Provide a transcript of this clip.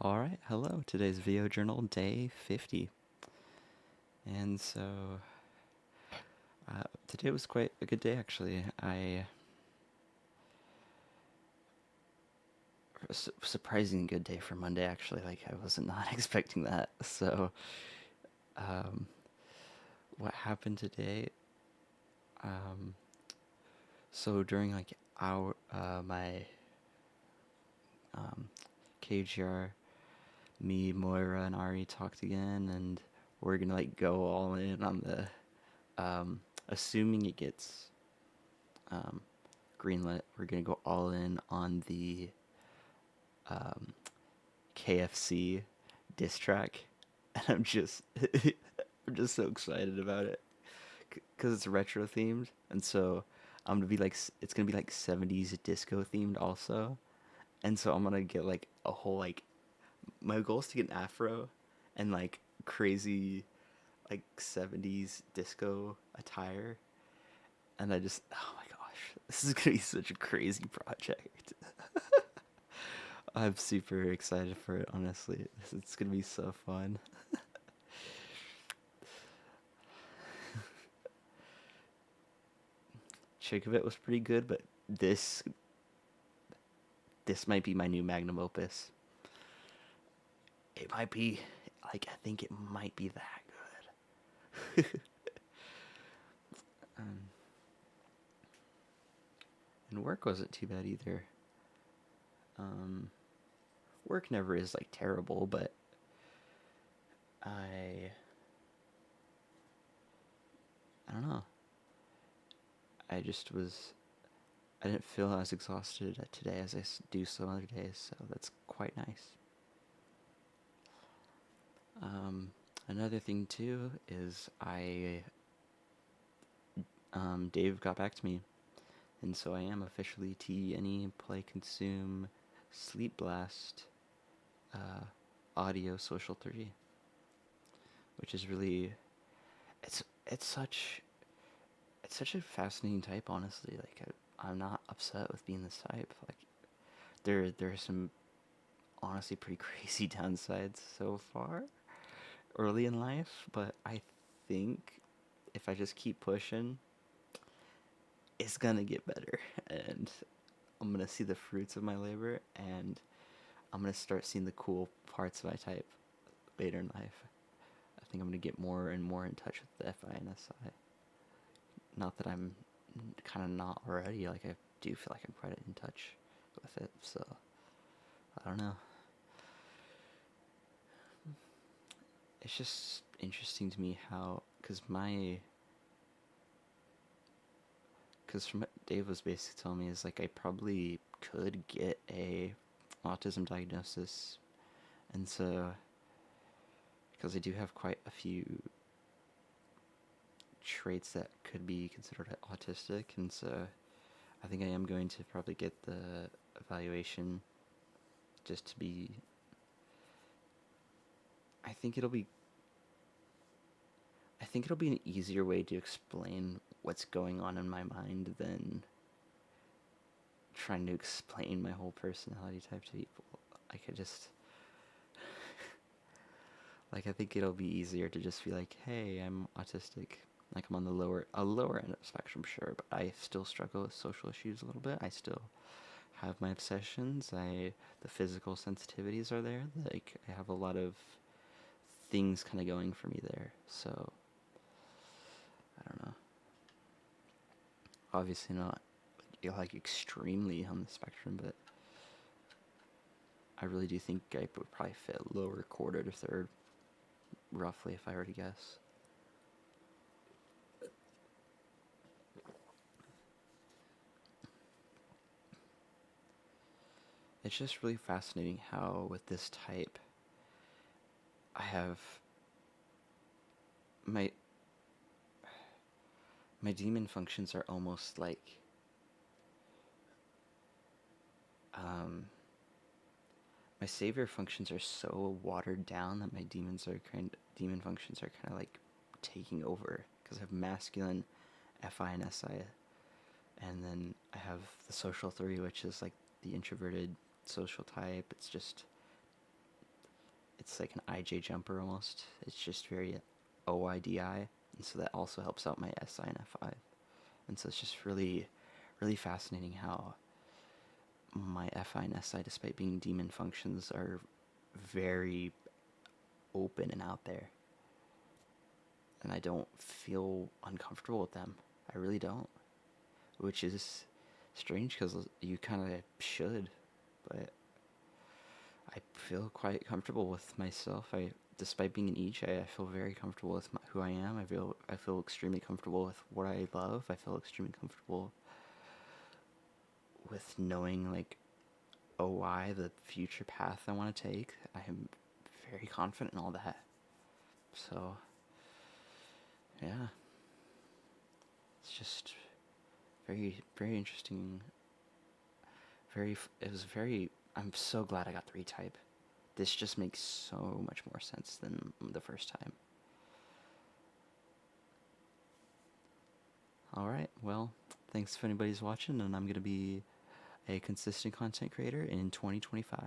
Alright, hello. Today's video journal, day 50. And so, today was quite a good day actually. Surprisingly good day for Monday actually. Like, I was not expecting that. So, um, what happened today? Um, so during like my, um, KGR, me, Moira, and Ari talked again, and we're gonna like go all in on assuming it gets um, greenlit, we're gonna go all in on the um, KFC diss track, and I'm just so excited about it because it's retro themed, and so I'm gonna be like it's gonna be like 70s disco themed also, and so I'm gonna get like a whole like my goal is to get an afro and like crazy like 70s disco attire, and oh my gosh, this is gonna be such a crazy project. I'm super excited for it, honestly. It's gonna be so fun. Chick of It was pretty good, but this this might be my new magnum opus. It might be like I think it might be that good. um, and work wasn't too bad either. Um, Work never is like terrible, but I I don't know. I just was I didn't feel as exhausted today as I do some other days, so that's quite nice. Um, Another thing too is Dave got back to me, and so I am officially TNE Play Consume Sleep Blast uh, Audio Social 3, which is really it's such it's such a fascinating type, honestly. Like I'm not upset with being this type. Like there are some honestly pretty crazy downsides so far early in life, but I think if I just keep pushing, it's gonna get better, and I'm gonna see the fruits of my labor, and I'm gonna start seeing the cool parts of my type later in life. I think I'm gonna get more and more in touch with the FINSI. Not that I'm kind of not already. Like I do feel like I'm quite in touch with it. So I don't know. It's just interesting to me how, because from what Dave was basically telling me is like I probably could get a autism diagnosis, and so because I do have quite a few traits that could be considered autistic, and so I think I am going to probably get the evaluation just to be. I think it'll be. I think it'll be an easier way to explain what's going on in my mind than trying to explain my whole personality type to people. I could just like I think it'll be easier to just be like, "Hey, I'm autistic." Like I'm on the lower end of the spectrum, sure, but I still struggle with social issues a little bit. I still have my obsessions. The physical sensitivities are there. Like I have a lot of things kind of going for me there. So I don't know. Obviously not like extremely on the spectrum, but I really do think I would probably fit lower quarter to third, roughly, if I were to guess. It's just really fascinating how with this type, I have my my demon functions are almost like um, my savior functions are so watered down that my demon functions are kind of like taking over because I have masculine FI and SI, and then I have the social 3, which is like the introverted social type. It's just it's like an IJ jumper almost. It's just very OIDI, and so that also helps out my SI and F5. And so it's just really, really fascinating how my FI and SI, despite being daemon functions, are very open and out there. And I don't feel uncomfortable with them. I really don't. Which is strange because you kind of should. But I feel quite comfortable with myself. Despite being an each, I feel very comfortable with who I am. I feel extremely comfortable with what I love. I feel extremely comfortable with knowing like OI, the future path I want to take. I am very confident in all that. So, yeah, it's just very, very interesting. It was very, I'm so glad I got the retype. This just makes so much more sense than the first time. Alright, well, thanks if anybody's watching, and I'm going to be a consistent content creator in 2025.